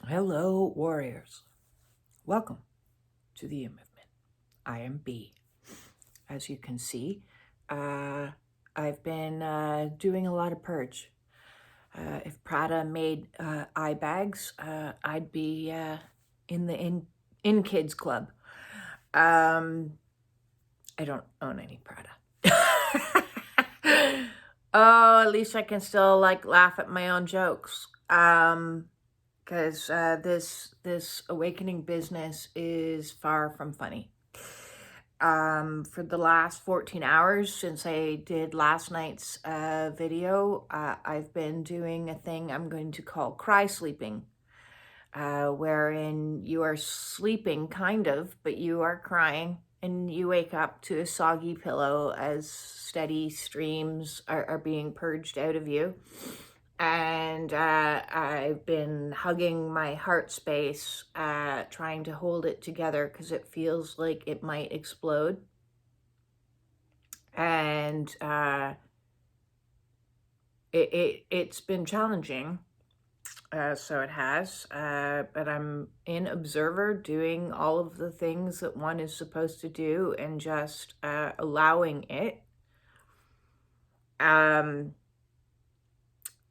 Hello, warriors. Welcome to the movement. I am B. As you can see, I've been doing a lot of purge. If Prada made eye bags, I'd be in the in kids club. I don't own any Prada. Oh, at least I can still laugh at my own jokes. Because this awakening business is far from funny. For the last 14 hours since I did last night's video, I've been doing a thing I'm going to call cry sleeping, wherein you are sleeping kind of, but you are crying, and you wake up to a soggy pillow as steady streams are being purged out of you. And I've been hugging my heart space, trying to hold it together because it feels like it might explode. And it's been challenging, so it has. But I'm in observer, doing all of the things that one is supposed to do and just allowing it.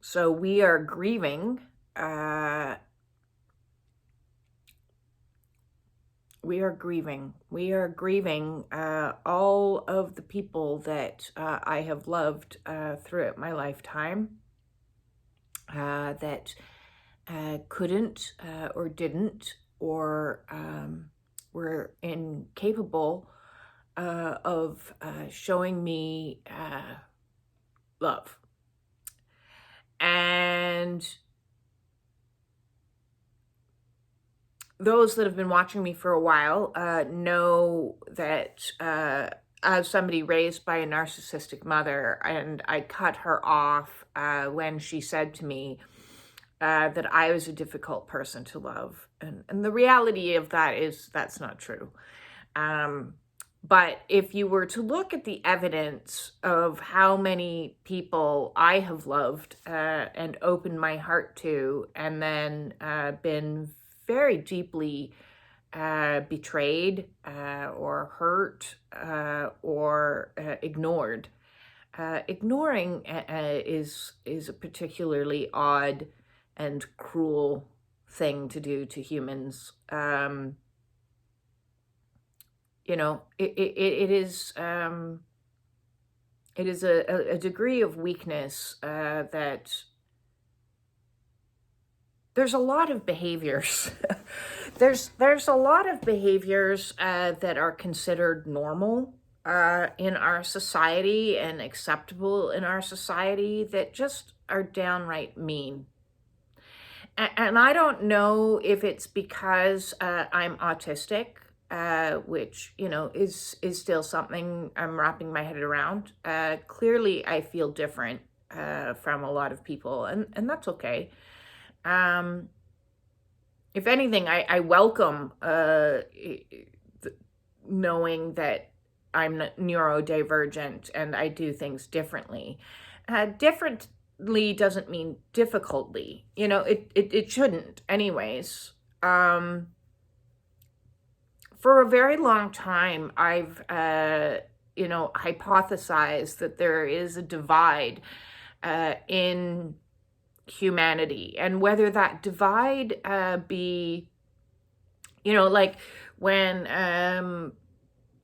So we are grieving. We are grieving all of the people that I have loved throughout my lifetime that couldn't or didn't or were incapable of showing me love. And those that have been watching me for a while know that as somebody raised by a narcissistic mother, and I cut her off when she said to me that I was a difficult person to love. And the reality of that is that's not true. But if you were to look at the evidence of how many people I have loved and opened my heart to, and then been very deeply betrayed or hurt or ignored. Ignoring is a particularly odd and cruel thing to do to humans. It is a degree of weakness that there's a lot of behaviors. there's a lot of behaviors that are considered normal in our society and acceptable in our society that just are downright mean. And I don't know if it's because I'm autistic, which, is still something I'm wrapping my head around. Clearly, I feel different from a lot of people, and that's okay. If anything, I welcome knowing that I'm neurodivergent and I do things differently. Differently doesn't mean difficultly. It shouldn't anyways. For a very long time, I've, hypothesized that there is a divide in humanity, and whether that divide be, like when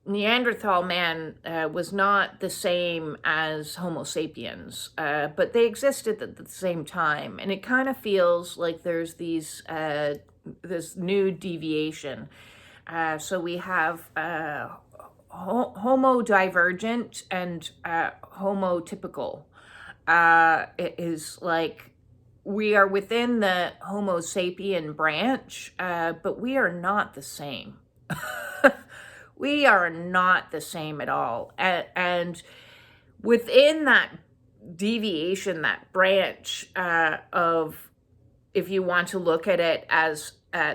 Neanderthal man was not the same as Homo sapiens, but they existed at the same time, and it kind of feels like there's this new deviation. So we have Homo divergent and Homo typical. It is like we are within the Homo sapien branch, but we are not the same. We are not the same at all. And within that deviation, that branch of, if you want to look at it as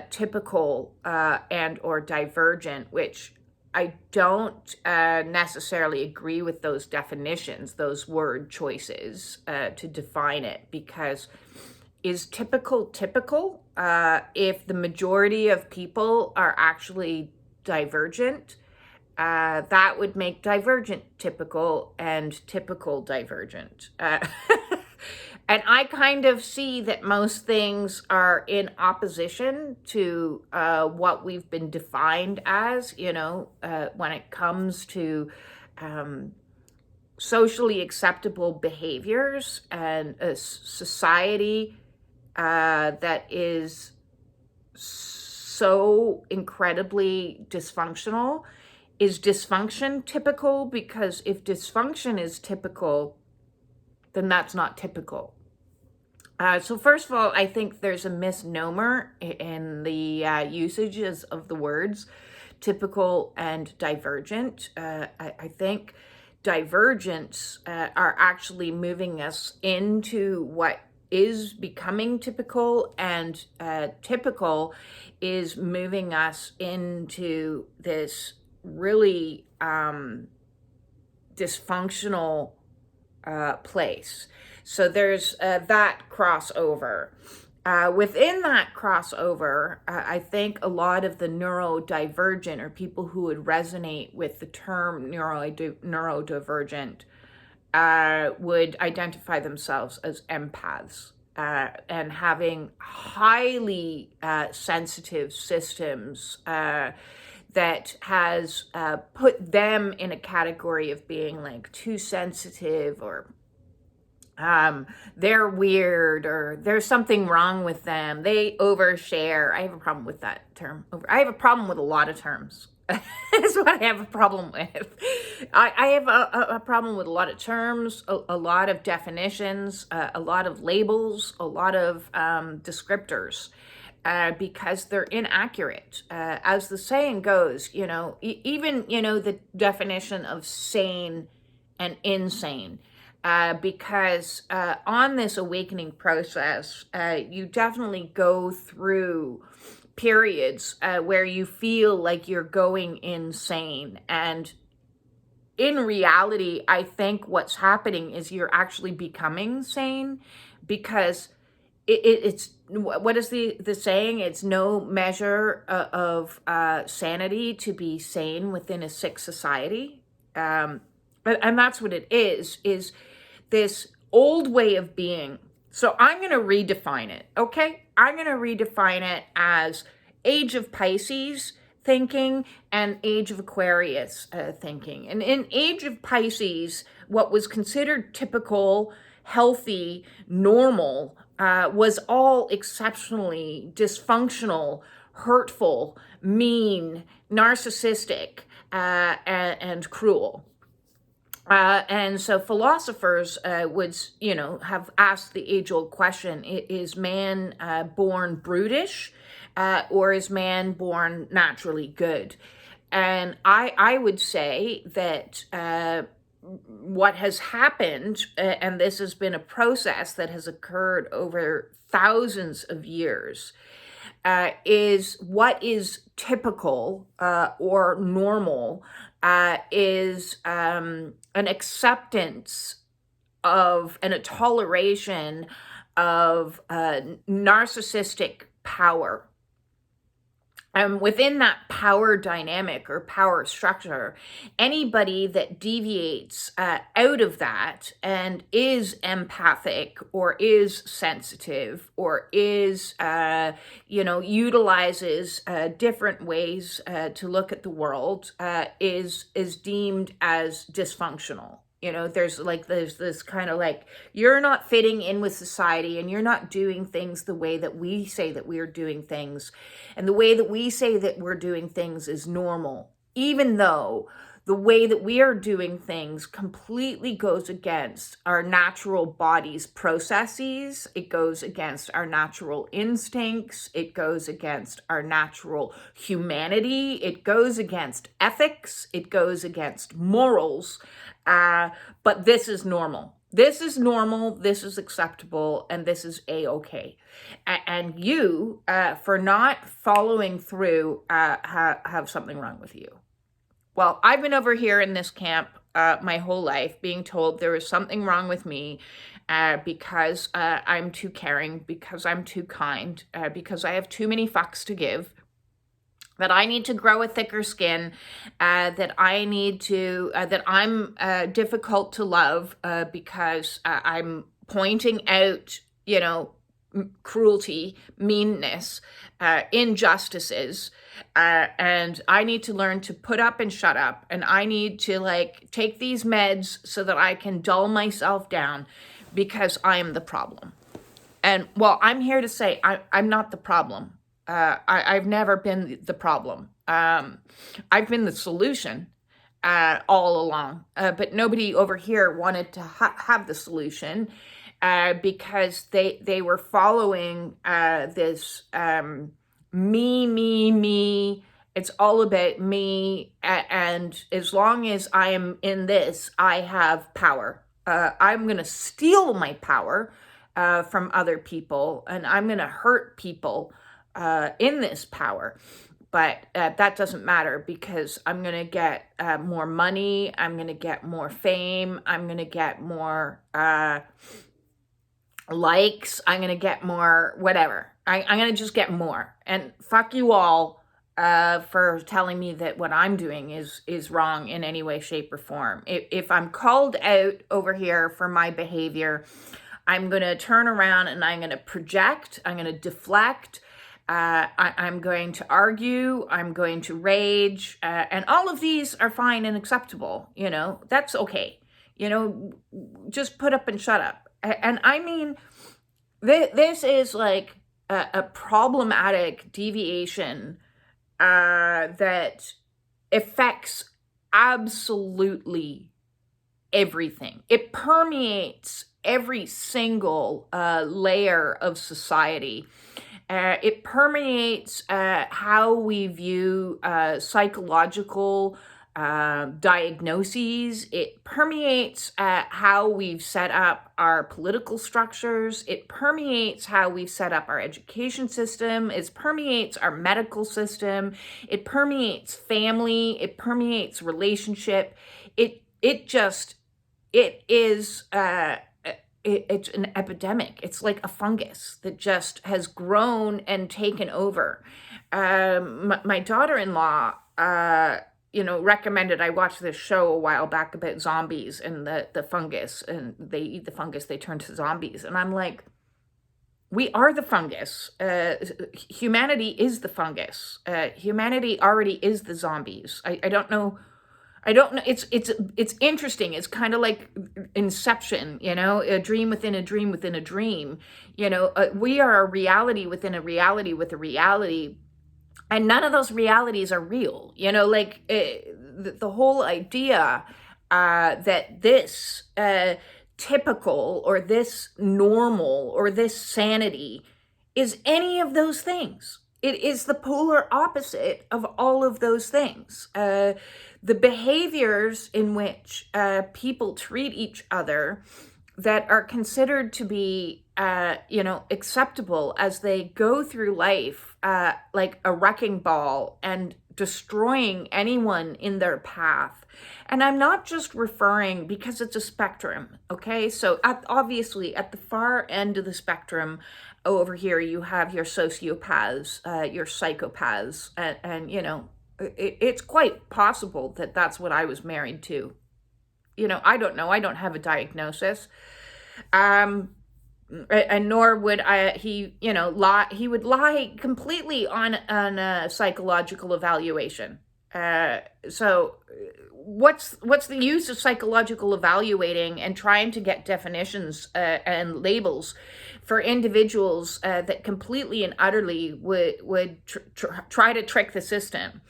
typical and or divergent, which I don't necessarily agree with those definitions, those word choices to define it, because is typical if the majority of people are actually divergent? That would make divergent typical and typical divergent. And I kind of see that most things are in opposition to what we've been defined as, when it comes to socially acceptable behaviors and a society that is so incredibly dysfunctional. Is dysfunction typical? Because if dysfunction is typical, then that's not typical. So first of all, I think there's a misnomer in the usages of the words typical and divergent. I think divergents are actually moving us into what is becoming typical, and typical is moving us into this really dysfunctional place. So there's that crossover. Within that crossover, I think a lot of the neurodivergent, or people who would resonate with the term neurodivergent, would identify themselves as empaths and having highly sensitive systems that has put them in a category of being like too sensitive, or they're weird, or there's something wrong with them. They overshare. I have a problem with that term. I have a problem with a lot of terms. That's what I have a problem with. I have a problem with a lot of terms, a lot of definitions, a lot of labels, a lot of descriptors. Because they're inaccurate. As the saying goes, even, the definition of sane and insane, because on this awakening process, you definitely go through periods where you feel like you're going insane. And in reality, I think what's happening is you're actually becoming sane, because it's what is the saying? It's no measure of sanity to be sane within a sick society. And that's what it is this old way of being. So I'm going to redefine it, okay? I'm going to redefine it as age of Pisces thinking and age of Aquarius thinking. And in age of Pisces, what was considered typical, healthy, normal, was all exceptionally dysfunctional, hurtful, mean, narcissistic, and cruel. And so philosophers would, have asked the age-old question, is man born brutish, or is man born naturally good? And I would say that what has happened, and this has been a process that has occurred over thousands of years, is what is typical or normal is an acceptance of and a toleration of narcissistic power. And within that power dynamic or power structure, anybody that deviates out of that and is empathic or is sensitive or is, utilizes different ways to look at the world is deemed as dysfunctional. There's this kind of like, you're not fitting in with society and you're not doing things the way that we say that we are doing things. And the way that we say that we're doing things is normal, even though the way that we are doing things completely goes against our natural body's processes. It goes against our natural instincts. It goes against our natural humanity. It goes against ethics. It goes against morals. But this is normal. This is normal, this is acceptable, and this is A-okay. And you, for not following through, have something wrong with you. Well, I've been over here in this camp my whole life, being told there was something wrong with me because I'm too caring, because I'm too kind, because I have too many fucks to give, that I need to grow a thicker skin, that I need to, that I'm difficult to love because I'm pointing out, cruelty, meanness, injustices, and I need to learn to put up and shut up, and I need to take these meds so that I can dull myself down because I am the problem. And well, I'm here to say I'm not the problem. I've never been the problem. I've been the solution all along, but nobody over here wanted to have the solution because they were following this me. It's all about me, and as long as I am in this, I have power. I'm going to steal my power from other people, and I'm going to hurt people in this power. But that doesn't matter because I'm going to get more money. I'm going to get more fame. I'm going to get more likes. I'm going to get more whatever. I'm going to just get more. And fuck you all for telling me that what I'm doing is wrong in any way, shape, or form. If I'm called out over here for my behavior, I'm going to turn around and I'm going to project. I'm going to deflect. I'm going to argue, I'm going to rage, and all of these are fine and acceptable, that's okay, just put up and shut up. And I mean, this is like a problematic deviation that affects absolutely everything. It permeates every single layer of society. It permeates how we view psychological diagnoses. It permeates how we've set up our political structures. It permeates how we've set up our education system. It permeates our medical system. It permeates family. It permeates relationship. It is... it's an epidemic. It's like a fungus that just has grown and taken over. My daughter-in-law, recommended I watch this show a while back about zombies and the fungus, and they eat the fungus, they turn to zombies. And I'm like, we are the fungus. Humanity is the fungus. Humanity already is the zombies. I don't know. It's interesting. It's kind of like Inception, a dream within a dream within a dream. We are a reality within a reality with a reality, and none of those realities are real. The whole idea that this typical or this normal or this sanity is any of those things. It is the polar opposite of all of those things. The behaviors in which people treat each other that are considered to be, acceptable as they go through life like a wrecking ball and destroying anyone in their path. And I'm not just referring, because it's a spectrum, okay? So obviously at the far end of the spectrum over here, you have your sociopaths, your psychopaths, and it's quite possible that that's what I was married to. I don't know. I don't have a diagnosis. And nor would he would lie completely on a psychological evaluation. So what's the use of psychological evaluating and trying to get definitions and labels for individuals that completely and utterly would try to trick the system?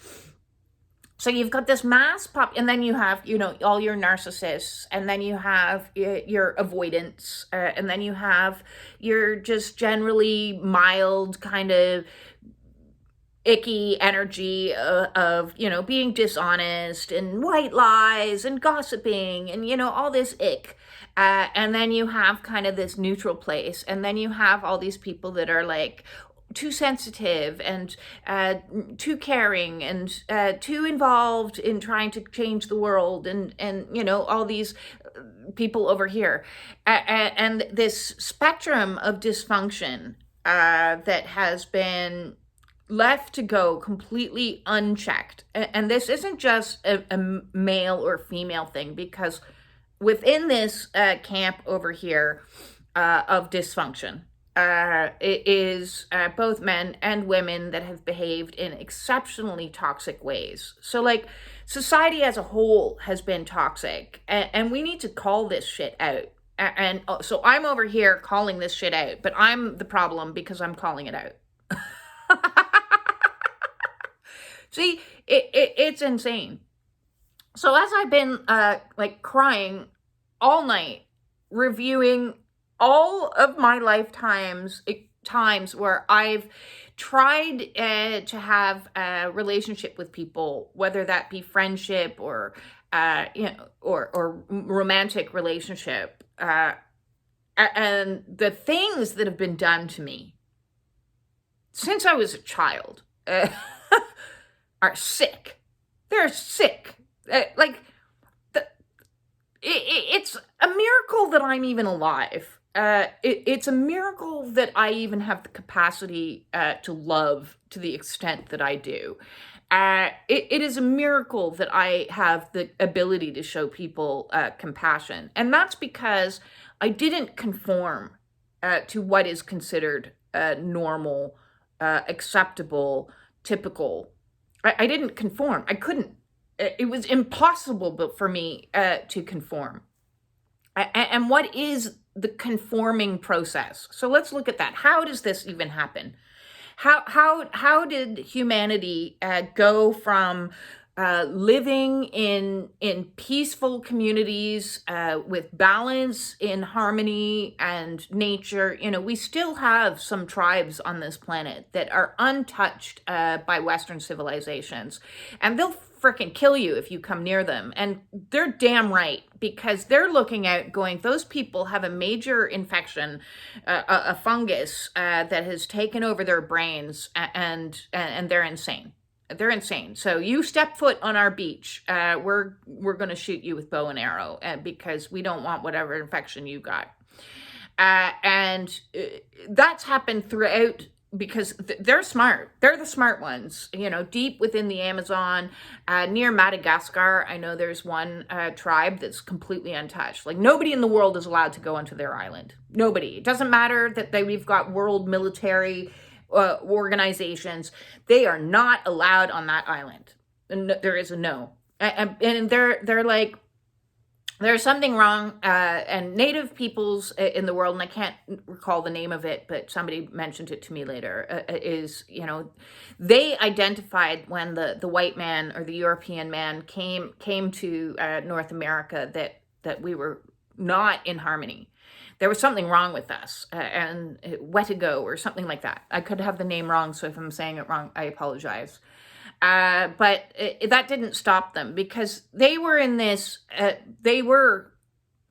So you've got this mass pop, and then you have, all your narcissists, and then you have your avoidance, and then you have your just generally mild kind of icky energy of being dishonest and white lies and gossiping and all this ick, and then you have kind of this neutral place, and then you have all these people that are like too sensitive and too caring and too involved in trying to change the world, and all these people over here, and this spectrum of dysfunction that has been left to go completely unchecked. And this isn't just a male or female thing, because within this camp over here of dysfunction, it is both men and women that have behaved in exceptionally toxic ways. So like, society as a whole has been toxic, and we need to call this shit out. And so I'm over here calling this shit out, but I'm the problem because I'm calling it out. See, it's insane. So as I've been like crying all night, reviewing all of my lifetimes times where I've tried to have a relationship with people, whether that be friendship or or romantic relationship, and the things that have been done to me since I was a child are sick. They're sick. It's a miracle that I'm even alive. It's a miracle that I even have the capacity to love to the extent that I do. It is a miracle that I have the ability to show people compassion. And that's because I didn't conform to what is considered normal, acceptable, typical. I didn't conform. I couldn't. It was impossible for me to conform. And what is the conforming process? So let's look at that. How does this even happen? How did humanity go from living in peaceful communities with balance, in harmony and nature? We still have some tribes on this planet that are untouched by Western civilizations, and they'll freaking kill you if you come near them. And they're damn right, because they're looking out going, those people have a major infection, a fungus that has taken over their brains, and they're insane. They're insane. So you step foot on our beach, we're going to shoot you with bow and arrow, because we don't want whatever infection you got. And that's happened throughout, because they're smart. They're the smart ones, deep within the Amazon, near Madagascar. I know there's one tribe that's completely untouched. Like, nobody in the world is allowed to go onto their island. Nobody. It doesn't matter that we've got world military organizations. They are not allowed on that island. And there is a no. And they're like, there's something wrong, and native peoples in the world, and I can't recall the name of it, but somebody mentioned it to me later, is, they identified when the white man or the European man came to North America that we were not in harmony. There was something wrong with us, and Wetigo or something like that. I could have the name wrong, so if I'm saying it wrong, I apologize. But that didn't stop them, because they were in this, they were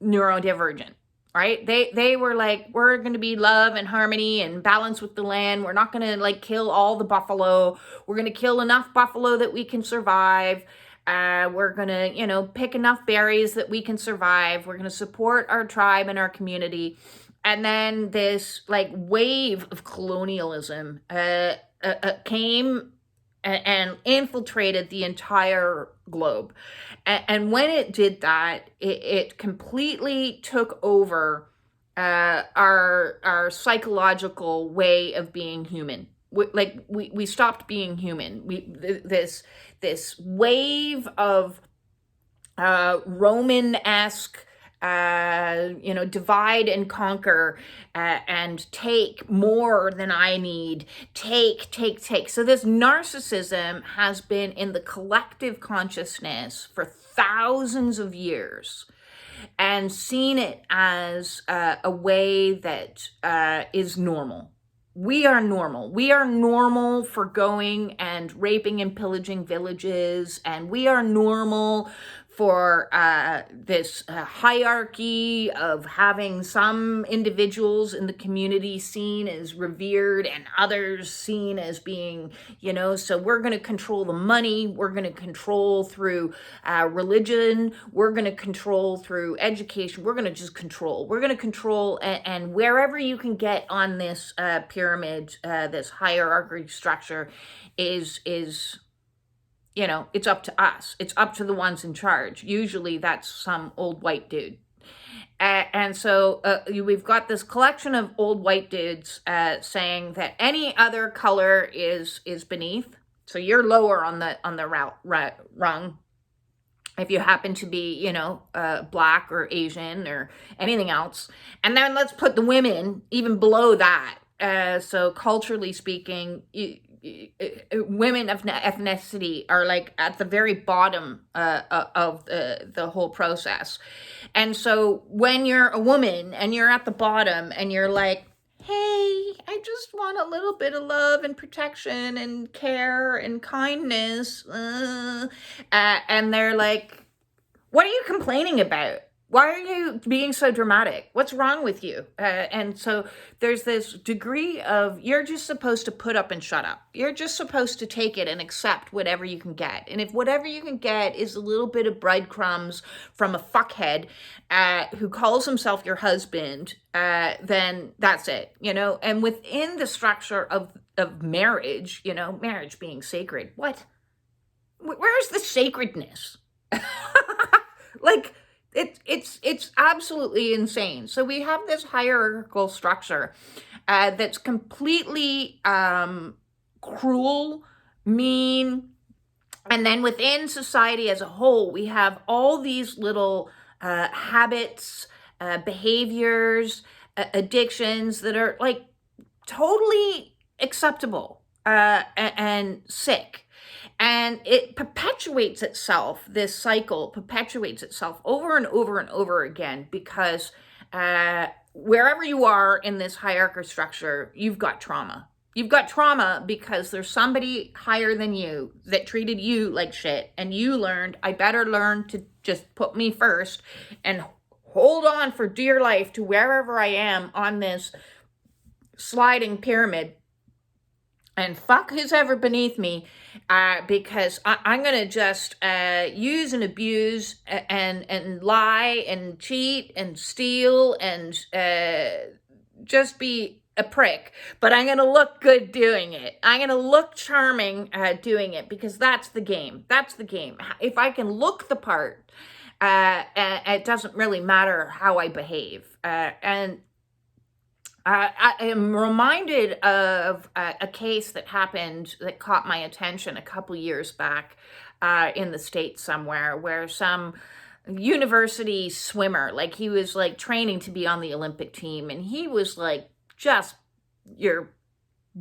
neurodivergent, right? They were like, we're going to be love and harmony and balance with the land. We're not going to like kill all the buffalo. We're going to kill enough buffalo that we can survive. We're going to, pick enough berries that we can survive. We're going to support our tribe and our community. And then this like wave of colonialism came and infiltrated the entire globe. And when it did that, it completely took over our psychological way of being human. We stopped being human. This wave of Roman-esque, divide and conquer, and take more than I need, take. So this narcissism has been in the collective consciousness for thousands of years, and seen it as a way that is normal. We are normal. We are normal for going and raping and pillaging villages, and we are normal for this hierarchy of having some individuals in the community seen as revered and others seen as being, so we're going to control the money, we're going to control through religion, we're going to control through education, we're going to just control. We're going to control, and wherever you can get on this pyramid, this hierarchy structure is it's up to us. It's up to the ones in charge. Usually that's some old white dude. And so we've got this collection of old white dudes saying that any other color is beneath. So you're lower on the rung. If you happen to be, black or Asian or anything else. And then let's put the women even below that. So culturally speaking, women of ethnicity are like at the very bottom of the whole process. And so when you're a woman and you're at the bottom and you're like, hey, I just want a little bit of love and protection and care and kindness, and they're like, what are you complaining about? Why are you being so dramatic? What's wrong with you? And so there's this degree of, you're just supposed to put up and shut up. You're just supposed to take it and accept whatever you can get. And if whatever you can get is a little bit of breadcrumbs from a fuckhead who calls himself your husband, then that's it, And within the structure of marriage, marriage being sacred, what? Where's the sacredness? Like, it's absolutely insane. So we have this hierarchical structure that's completely cruel, mean, and then within society as a whole, we have all these little habits, behaviors, addictions that are like totally acceptable and sick. And it perpetuates itself, this cycle perpetuates itself over and over and over again because wherever you are in this hierarchy structure, you've got trauma. You've got trauma because there's somebody higher than you that treated you like shit. And you learned, I better learn to just put me first and hold on for dear life to wherever I am on this sliding pyramid. And fuck who's ever beneath me, because I'm going to just use and abuse and lie and cheat and steal and just be a prick. But I'm going to look good doing it. I'm going to look charming doing it because that's the game. That's the game. If I can look the part, it doesn't really matter how I behave. And I am reminded of a case that happened that caught my attention a couple years back in the States somewhere, where some university swimmer, like he was like training to be on the Olympic team, and he was like just your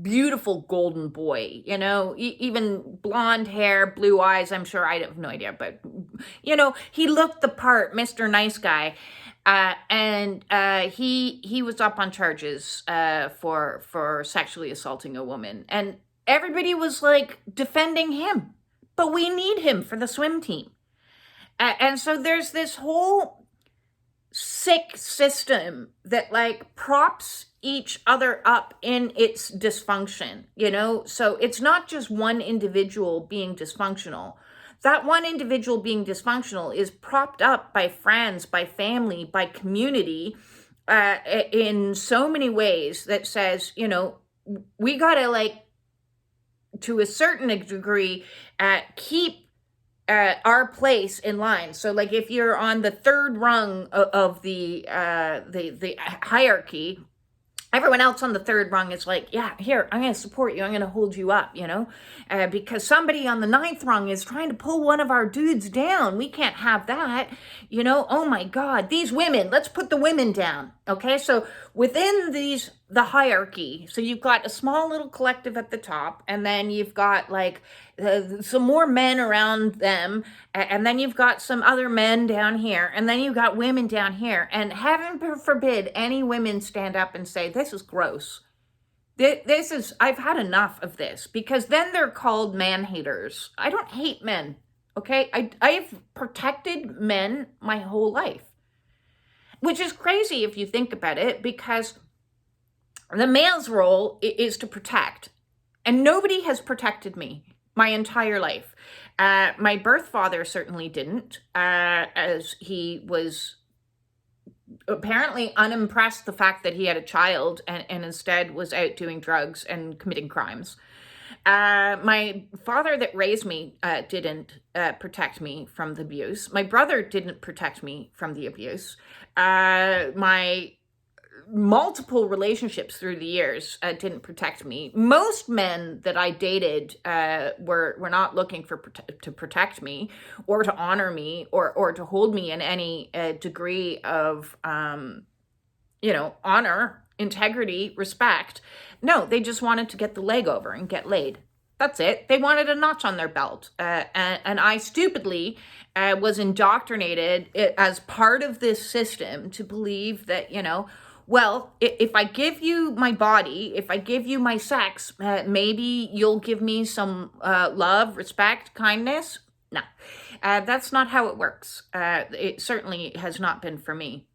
beautiful golden boy, even blonde hair, blue eyes. I'm sure, I have no idea, but he looked the part, Mr. Nice Guy. And he was up on charges for sexually assaulting a woman, and everybody was like defending him, but we need him for the swim team. And so there's this whole sick system that like props each other up in its dysfunction, so it's not just one individual being dysfunctional. That one individual being dysfunctional is propped up by friends, by family, by community, in so many ways that says, we gotta, like, to a certain degree, keep our place in line. So, like, if you're on the third rung of the hierarchy, everyone else on the third rung is like, yeah, here, I'm going to support you. I'm going to hold you up, because somebody on the ninth rung is trying to pull one of our dudes down. We can't have that, Oh my God, these women, let's put the women down. Okay. So within the hierarchy, so you've got a small little collective at the top, and then you've got like some more men around them, and then you've got some other men down here, and then you've got women down here, and heaven forbid any women stand up and say, this is gross. This is, I've had enough of this, because then they're called man haters. I don't hate men. Okay, I've protected men my whole life, which is crazy if you think about it, because the male's role is to protect, and nobody has protected me my entire life. My birth father certainly didn't, as he was apparently unimpressed the fact that he had a child, and instead was out doing drugs and committing crimes. My father that raised me didn't protect me from the abuse. My brother didn't protect me from the abuse. My multiple relationships through the years didn't protect me. Most men that I dated were not looking to protect me, or to honor me, or to hold me in any degree of honor, integrity, respect. No, they just wanted to get the leg over and get laid. That's it. They wanted a notch on their belt. And I stupidly was indoctrinated as part of this system to believe that, well, if I give you my body, if I give you my sex, maybe you'll give me some love, respect, kindness. No, that's not how it works. It certainly has not been for me.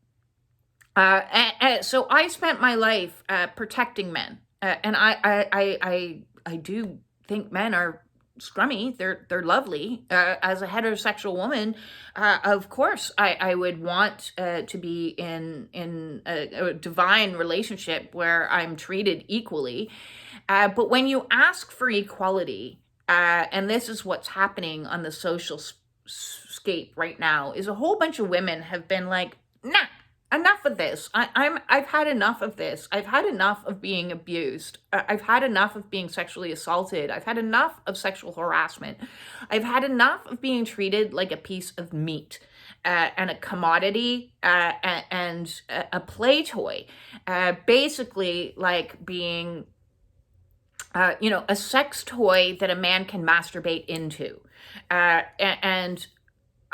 So I spent my life protecting men, and I do think men are scrummy. They're lovely. As a heterosexual woman, of course, I would want to be in a divine relationship where I'm treated equally. But when you ask for equality, and this is what's happening on the social scape right now, is a whole bunch of women have been like, nah. Enough of this. I've had enough of this. I've had enough of being abused. I've had enough of being sexually assaulted. I've had enough of sexual harassment. I've had enough of being treated like a piece of meat and a commodity and a play toy. Basically like being, a sex toy that a man can masturbate into. And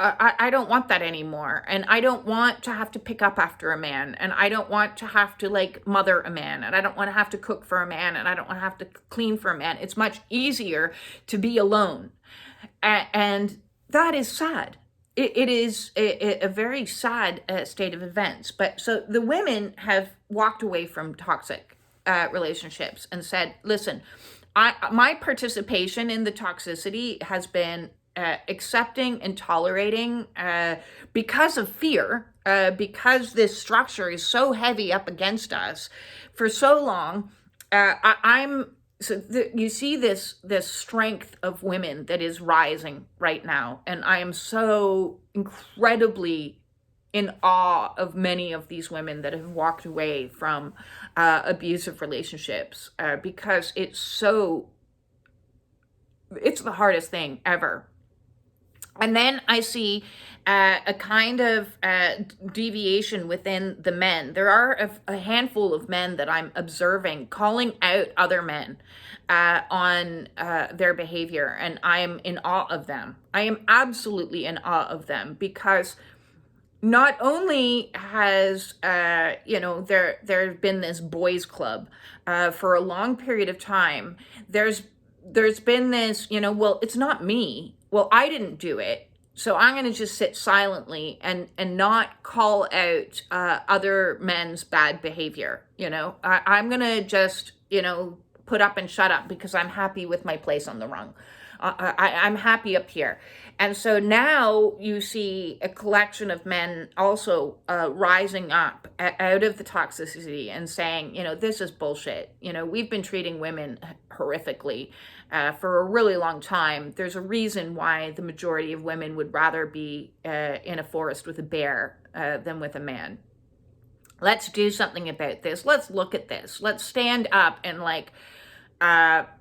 I don't want that anymore. And I don't want to have to pick up after a man. And I don't want to have to mother a man. And I don't want to have to cook for a man. And I don't want to have to clean for a man. It's much easier to be alone. And that is sad. It is a very sad state of events. But so the women have walked away from toxic relationships and said, listen, my participation in the toxicity has been accepting and tolerating because of fear, because this structure is so heavy up against us for so long. You see this strength of women that is rising right now, and I am so incredibly in awe of many of these women that have walked away from abusive relationships because it's the hardest thing ever. And then I see a kind of deviation within the men. There are a handful of men that I'm observing calling out other men on their behavior, and I am in awe of them. I am absolutely in awe of them, because not only has there been this boys club for a long period of time. There's been this, well, it's not me. Well, I didn't do it, so I'm going to just sit silently and not call out other men's bad behavior. I'm going to just, put up and shut up because I'm happy with my place on the rung. I'm happy up here. And so now you see a collection of men also rising up out of the toxicity and saying, this is bullshit. We've been treating women horrifically for a really long time. There's a reason why the majority of women would rather be in a forest with a bear than with a man. Let's do something about this. Let's look at this. Let's stand up and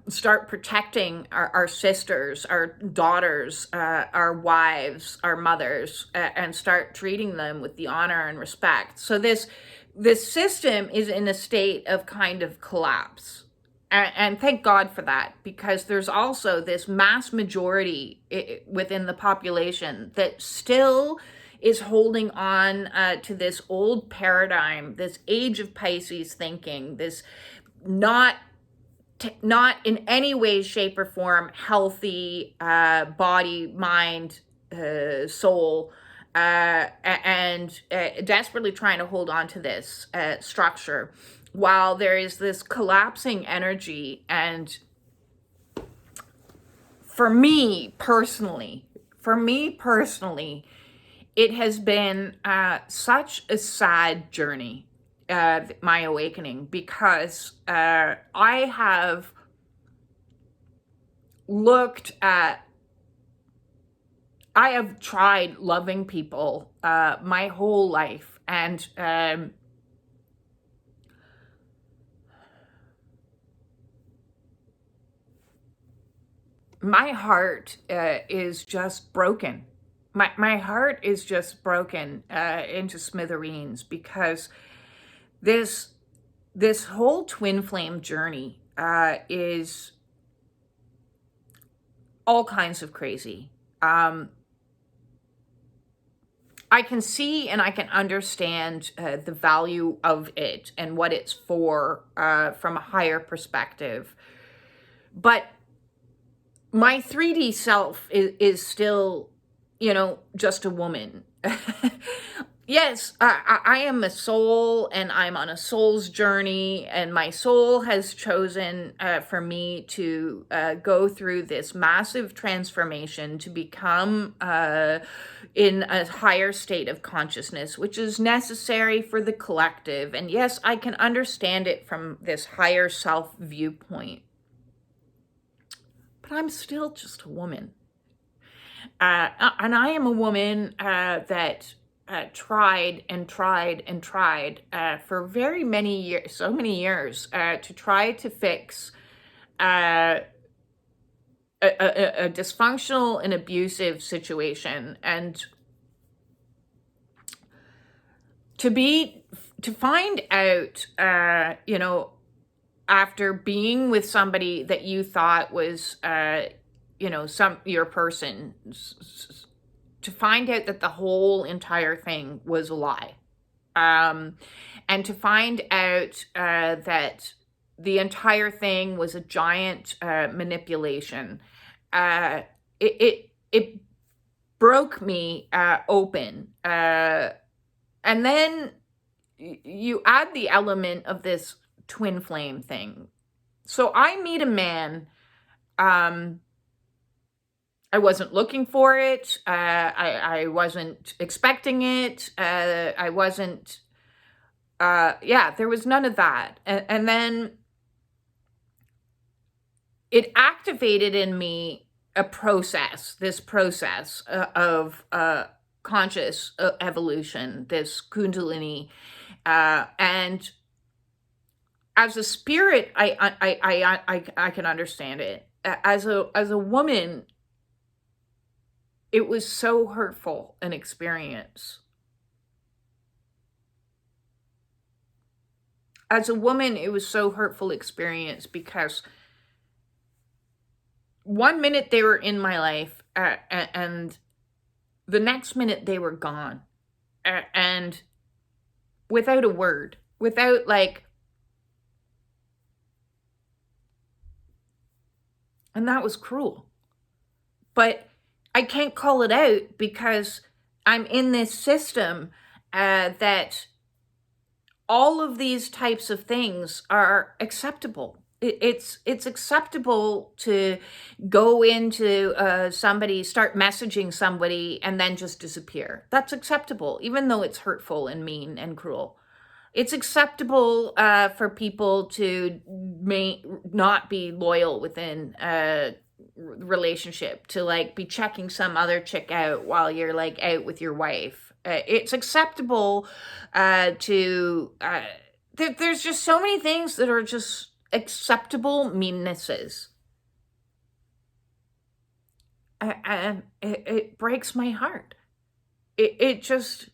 start protecting our sisters, our daughters, our wives, our mothers, and start treating them with the honor and respect. So this system is in a state of kind of collapse. And thank God for that, because there's also this mass majority within the population that still is holding on to this old paradigm, this age of Pisces thinking, this not not in any way, shape, or form healthy body, mind, soul, and desperately trying to hold on to this structure while there is this collapsing energy. And for me personally, it has been such a sad journey, my awakening, because I have tried loving people my whole life, and my heart is just broken. My heart is just broken into smithereens, because this whole twin flame journey is all kinds of crazy. I can see and I can understand the value of it and what it's for from a higher perspective. But my 3D self is still, just a woman. Yes, I am a soul, and I'm on a soul's journey, and my soul has chosen for me to go through this massive transformation to become in a higher state of consciousness, which is necessary for the collective. And yes, I can understand it from this higher self viewpoint. But I'm still just a woman. And I am a woman that tried for very many years, so many years, to try to fix a dysfunctional and abusive situation, and to find out, after being with somebody that you thought was, your person, to find out that the whole entire thing was a lie. And to find out that the entire thing was a giant manipulation. It broke me open. And then you add the element of this twin flame thing. So I meet a man. I wasn't looking for it. I wasn't expecting it. I wasn't, there was none of that. And then it activated in me this process of conscious evolution, this Kundalini. And as a spirit, I can understand it. As a woman, it was so hurtful an experience. As a woman, it was so hurtful experience because one minute they were in my life, and the next minute they were gone, and without a word, without and that was cruel. But I can't call it out because I'm in this system that all of these types of things are acceptable. It's acceptable to go into somebody, start messaging somebody, and then just disappear. That's acceptable, even though it's hurtful and mean and cruel. It's acceptable for people to not be loyal within relationship, to be checking some other chick out while you're out with your wife. It's acceptable to there's just so many things that are just acceptable meannesses, and it breaks my heart. It just,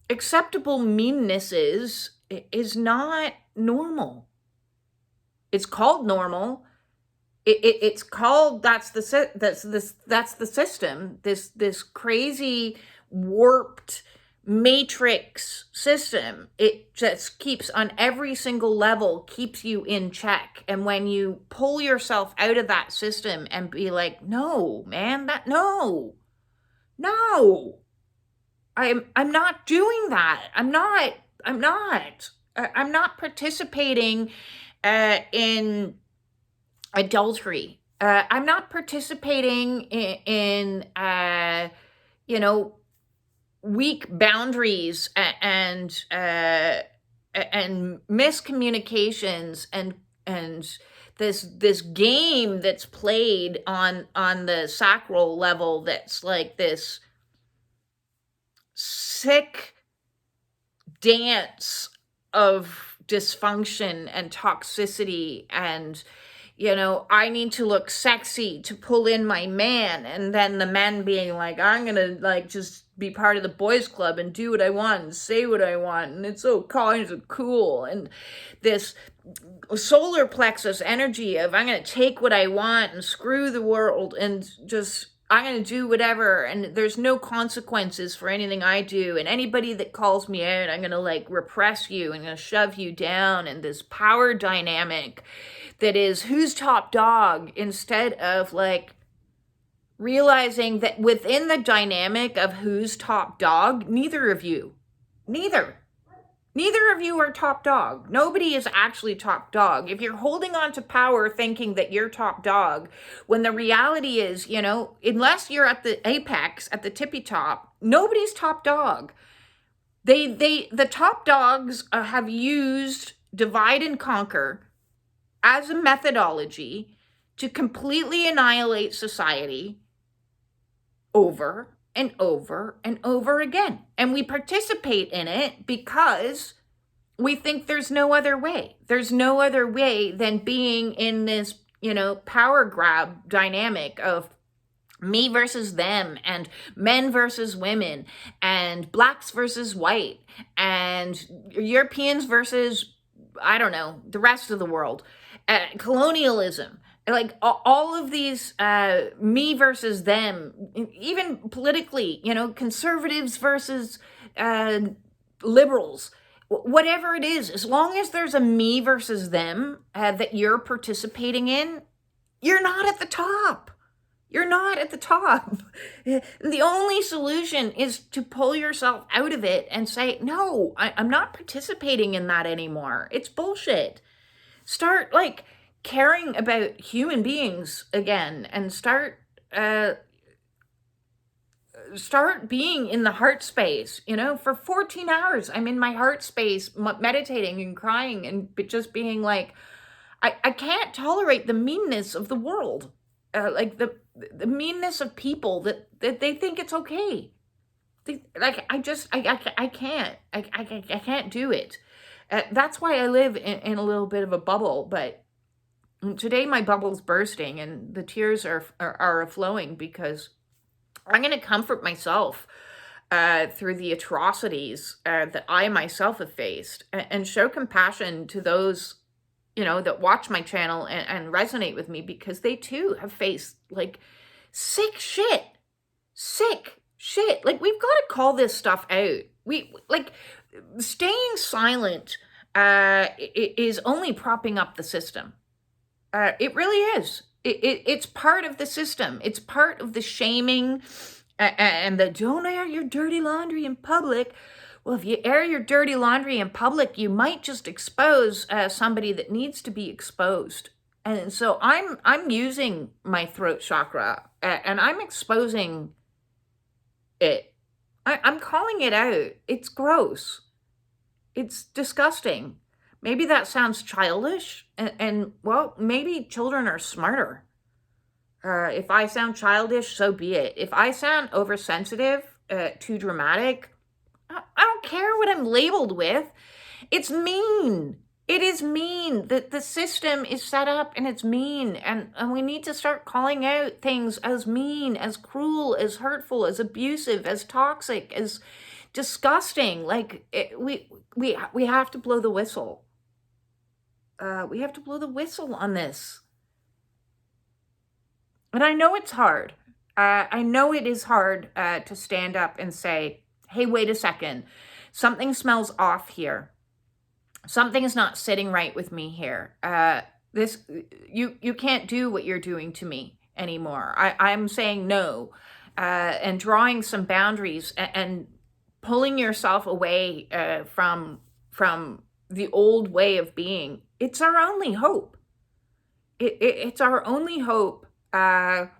acceptable meannesses is not normal. It's called normal. It's called, that's the system, this crazy warped matrix system. It just keeps on every single level, keeps you in check. And when you pull yourself out of that system and be like, no, man, no, I'm not doing that. I'm not participating in adultery. I'm not participating in weak boundaries and miscommunications and this game that's played on the sacral level, that's like this sick dance of dysfunction and toxicity. And I need to look sexy to pull in my man, and then the men being like, I'm gonna like just be part of the boys club and do what I want and say what I want, and it's so kind of cool. And this solar plexus energy of I'm gonna take what I want and screw the world and just I'm going to do whatever, and there's no consequences for anything I do, and anybody that calls me out, I'm going to like repress you, I'm going to shove you down, and this power dynamic that is who's top dog, instead of like realizing that within the dynamic of who's top dog, neither of you are top dog. Nobody is actually top dog. If you're holding on to power thinking that you're top dog, when the reality is, unless you're at the apex, at the tippy top, nobody's top dog. The top dogs have used divide and conquer as a methodology to completely annihilate society over and over and over again. And we participate in it because we think there's no other way. There's no other way than being in this, power grab dynamic of me versus them, and men versus women, and blacks versus white, and Europeans versus, I don't know, the rest of the world, colonialism. Like all of these me versus them, even politically, conservatives versus liberals, whatever it is, as long as there's a me versus them that you're participating in, you're not at the top. You're not at the top. The only solution is to pull yourself out of it and say, no, I'm not participating in that anymore. It's bullshit. Start like caring about human beings again, and start being in the heart space. For 14 hours I'm in my heart space, meditating and crying and just being like, I can't tolerate the meanness of the world, like the meanness of people that they think it's okay. I can't do it. That's why I live in a little bit of a bubble. But today my bubble's bursting and the tears are flowing, because I'm going to comfort myself through the atrocities that I myself have faced, and show compassion to those, that watch my channel and resonate with me, because they too have faced like sick shit. Like, we've got to call this stuff out. We like staying silent is only propping up the system. It really is. It's part of the system. It's part of the shaming and the don't air your dirty laundry in public. Well, if you air your dirty laundry in public, you might just expose somebody that needs to be exposed. And so I'm using my throat chakra and I'm exposing it. I'm calling it out. It's gross. It's disgusting. Maybe that sounds childish, and well, maybe children are smarter. If I sound childish, so be it. If I sound oversensitive, too dramatic, I don't care what I'm labeled with. It's mean. It is mean. The system is set up and it's mean, and we need to start calling out things as mean, as cruel, as hurtful, as abusive, as toxic, as disgusting. Like, we have to blow the whistle. We have to blow the whistle on this. And I know it's hard. I know it is hard to stand up and say, hey, wait a second, something smells off here. Something is not sitting right with me here. You can't do what you're doing to me anymore. I'm saying no, and drawing some boundaries and pulling yourself away from the old way of being. It's our only hope. It's our only hope to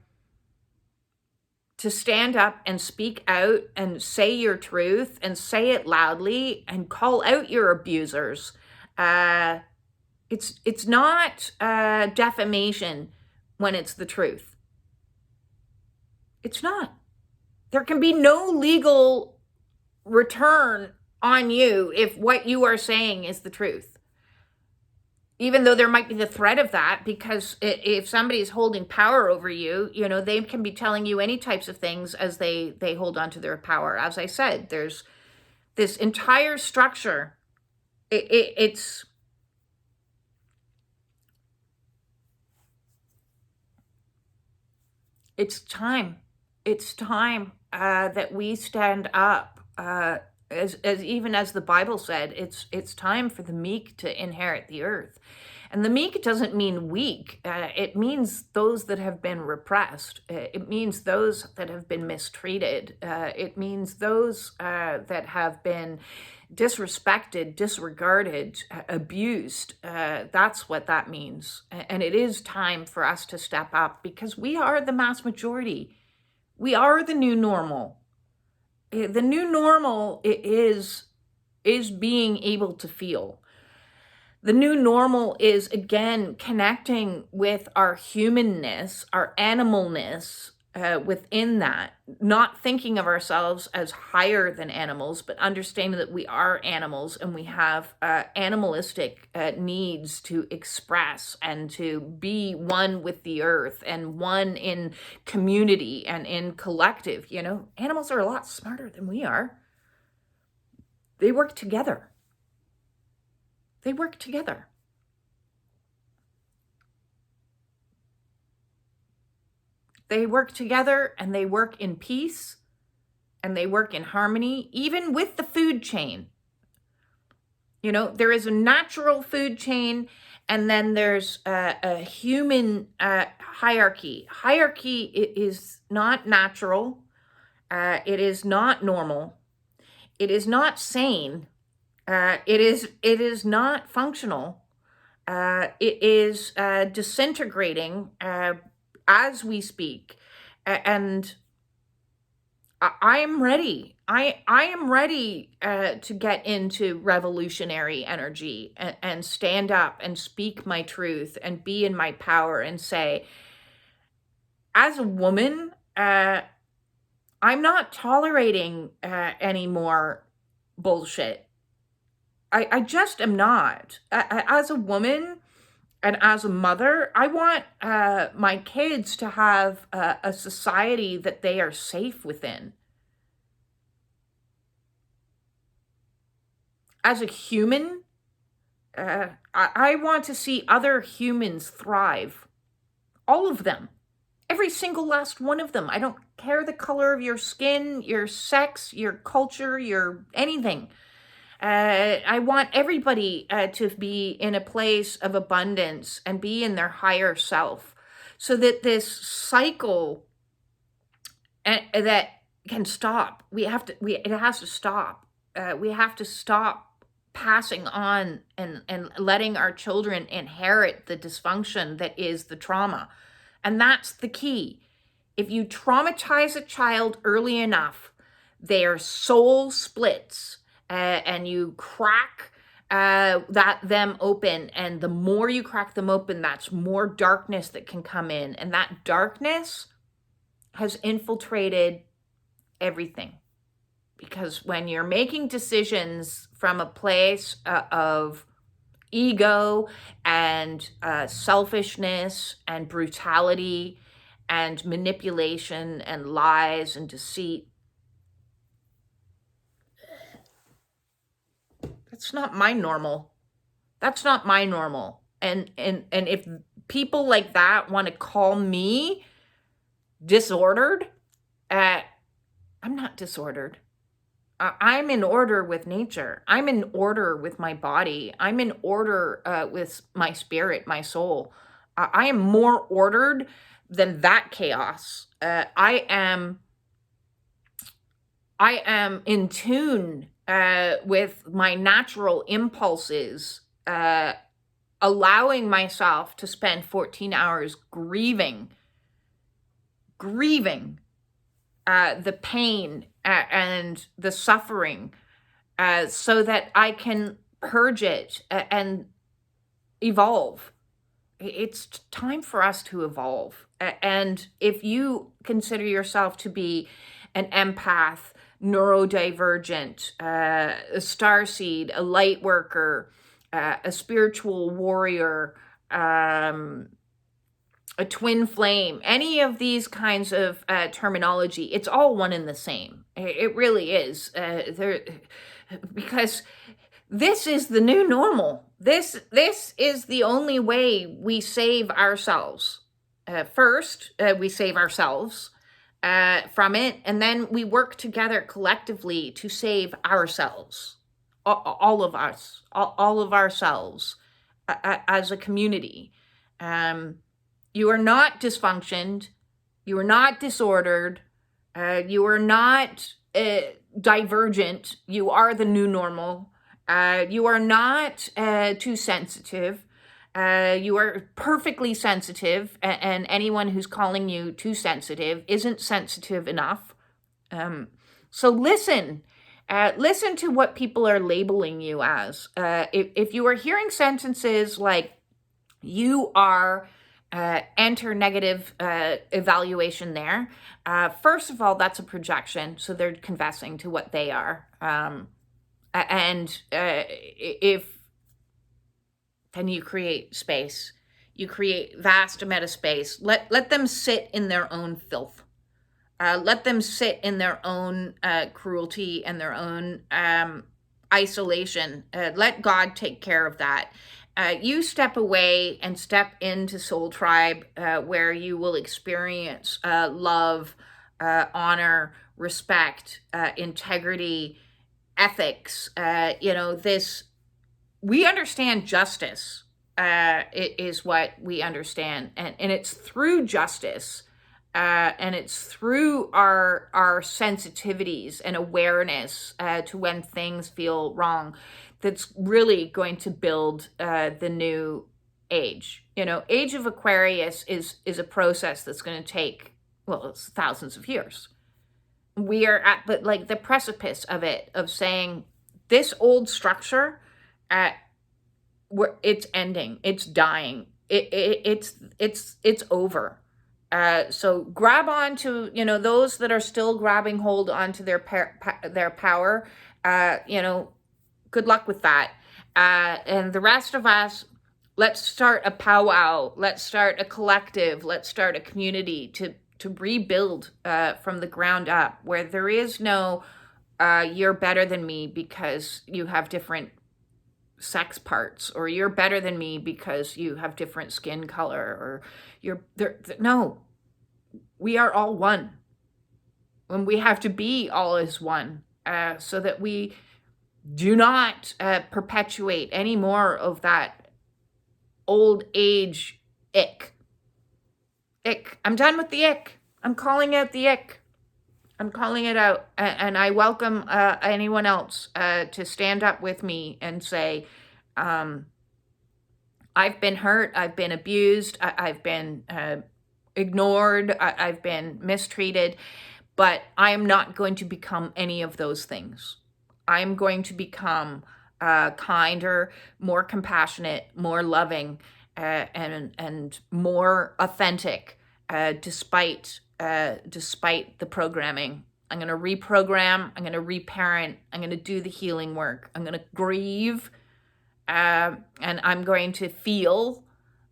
stand up and speak out and say your truth and say it loudly and call out your abusers. It's not defamation when it's the truth. It's not. There can be no legal return on you if what you are saying is the truth. Even though there might be the threat of that, because if somebody is holding power over you, they can be telling you any types of things as they hold on to their power. As I said, there's this entire structure. It's time. It's time that we stand up. As even as the Bible said, it's time for the meek to inherit the earth. And the meek doesn't mean weak. It means those that have been repressed. It means those that have been mistreated. It means those that have been disrespected, disregarded, abused. That's what that means. And it is time for us to step up, because we are the mass majority. We are the new normal. The new normal is being able to feel. The new normal is, again, connecting with our humanness, our animalness within that, not thinking of ourselves as higher than animals, but understanding that we are animals and we have animalistic needs to express and to be one with the earth and one in community and in collective. Animals are a lot smarter than we are. They work together. They work together. They work together, and they work in peace, and they work in harmony, even with the food chain. There is a natural food chain, and then there's a human hierarchy. Hierarchy is not natural. It is not normal. It is not sane. It is not functional. It is disintegrating as we speak, and I am ready. I am ready to get into revolutionary energy and stand up and speak my truth and be in my power and say, as a woman, I'm not tolerating any more bullshit. I just am not. As a woman and as a mother, I want my kids to have a society that they are safe within. As a human, I want to see other humans thrive. All of them. Every single last one of them. I don't care the color of your skin, your sex, your culture, your anything. I want everybody to be in a place of abundance and be in their higher self, so that this cycle that can stop. It has to stop. We have to stop passing on and letting our children inherit the dysfunction that is the trauma. And that's the key. If you traumatize a child early enough, their soul splits. And you crack them open, and the more you crack them open, that's more darkness that can come in, and that darkness has infiltrated everything. Because when you're making decisions from a place of ego and selfishness and brutality and manipulation and lies and deceit, that's not my normal. That's not my normal. And if people like that want to call me disordered, I'm not disordered. I'm in order with nature. I'm in order with my body. I'm in order with my spirit, my soul. I am more ordered than that chaos. I am in tune with my natural impulses, allowing myself to spend 14 hours grieving the pain and the suffering, so that I can purge it and evolve. It's time for us to evolve. And if you consider yourself to be an empath, neurodivergent, a starseed, a light worker, a spiritual warrior, a twin flame, any of these kinds of terminology, it's all one and the same. It really is. Because this is the new normal. This is the only way we save ourselves. First, we save ourselves from it, and then we work together collectively to save ourselves. All of us, all of ourselves, as a community. You are not dysfunctioned. You are not disordered. You are not divergent. You are the new normal. You are not too sensitive. You are perfectly sensitive, and anyone who's calling you too sensitive isn't sensitive enough. So listen. Listen to what people are labeling you as. If you are hearing sentences like, you are, enter negative evaluation there. First of all, that's a projection. So they're confessing to what they are. If then you create space, you create vast amount of space. Let them sit in their own filth. Let them sit in their own cruelty and their own isolation. Let God take care of that. You step away and step into Soul Tribe, where you will experience love, honor, respect, integrity, ethics. We understand justice, is what we understand. And it's through justice, and it's through our sensitivities and awareness to when things feel wrong, that's really going to build the new age. Age of Aquarius is a process that's going to take, it's thousands of years. We are at the precipice of it, of saying this old structure, it's ending, it's dying, it's over. So grab onto, those that are still grabbing hold onto their power. Good luck with that. And the rest of us, let's start a powwow. Let's start a collective. Let's start a community to rebuild from the ground up, where there is no you're better than me because you have different sex parts, or you're better than me because you have different skin color, or no, we are all one, and we have to be all as one, so that we do not perpetuate any more of that old age ick. I'm done with the ick. I'm calling out the ick. I'm calling it out, and I welcome anyone else to stand up with me and say, I've been hurt, I've been abused, I've been ignored, I've been mistreated, but I am not going to become any of those things. I'm going to become kinder, more compassionate, more loving, and more authentic, despite the programming. I'm going to reprogram, I'm going to reparent, I'm going to do the healing work, I'm going to grieve, and I'm going to feel,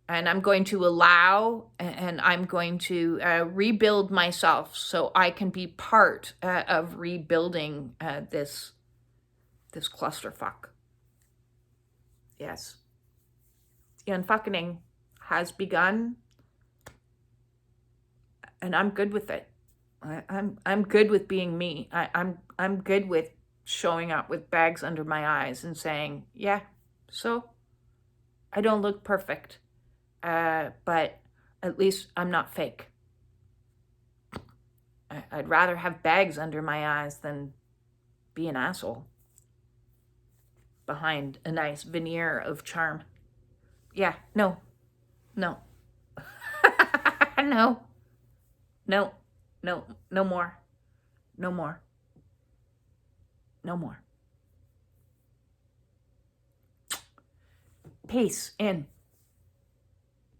and I'm going to allow, and I'm going to rebuild myself so I can be part of rebuilding this clusterfuck. Yes. The unfuckening has begun, and I'm good with it. I'm good with being me. I'm good with showing up with bags under my eyes and saying, yeah, so I don't look perfect, but at least I'm not fake. I'd rather have bags under my eyes than be an asshole behind a nice veneer of charm. Yeah, no. No, no, no, no, no more, no more, no more. Peace in.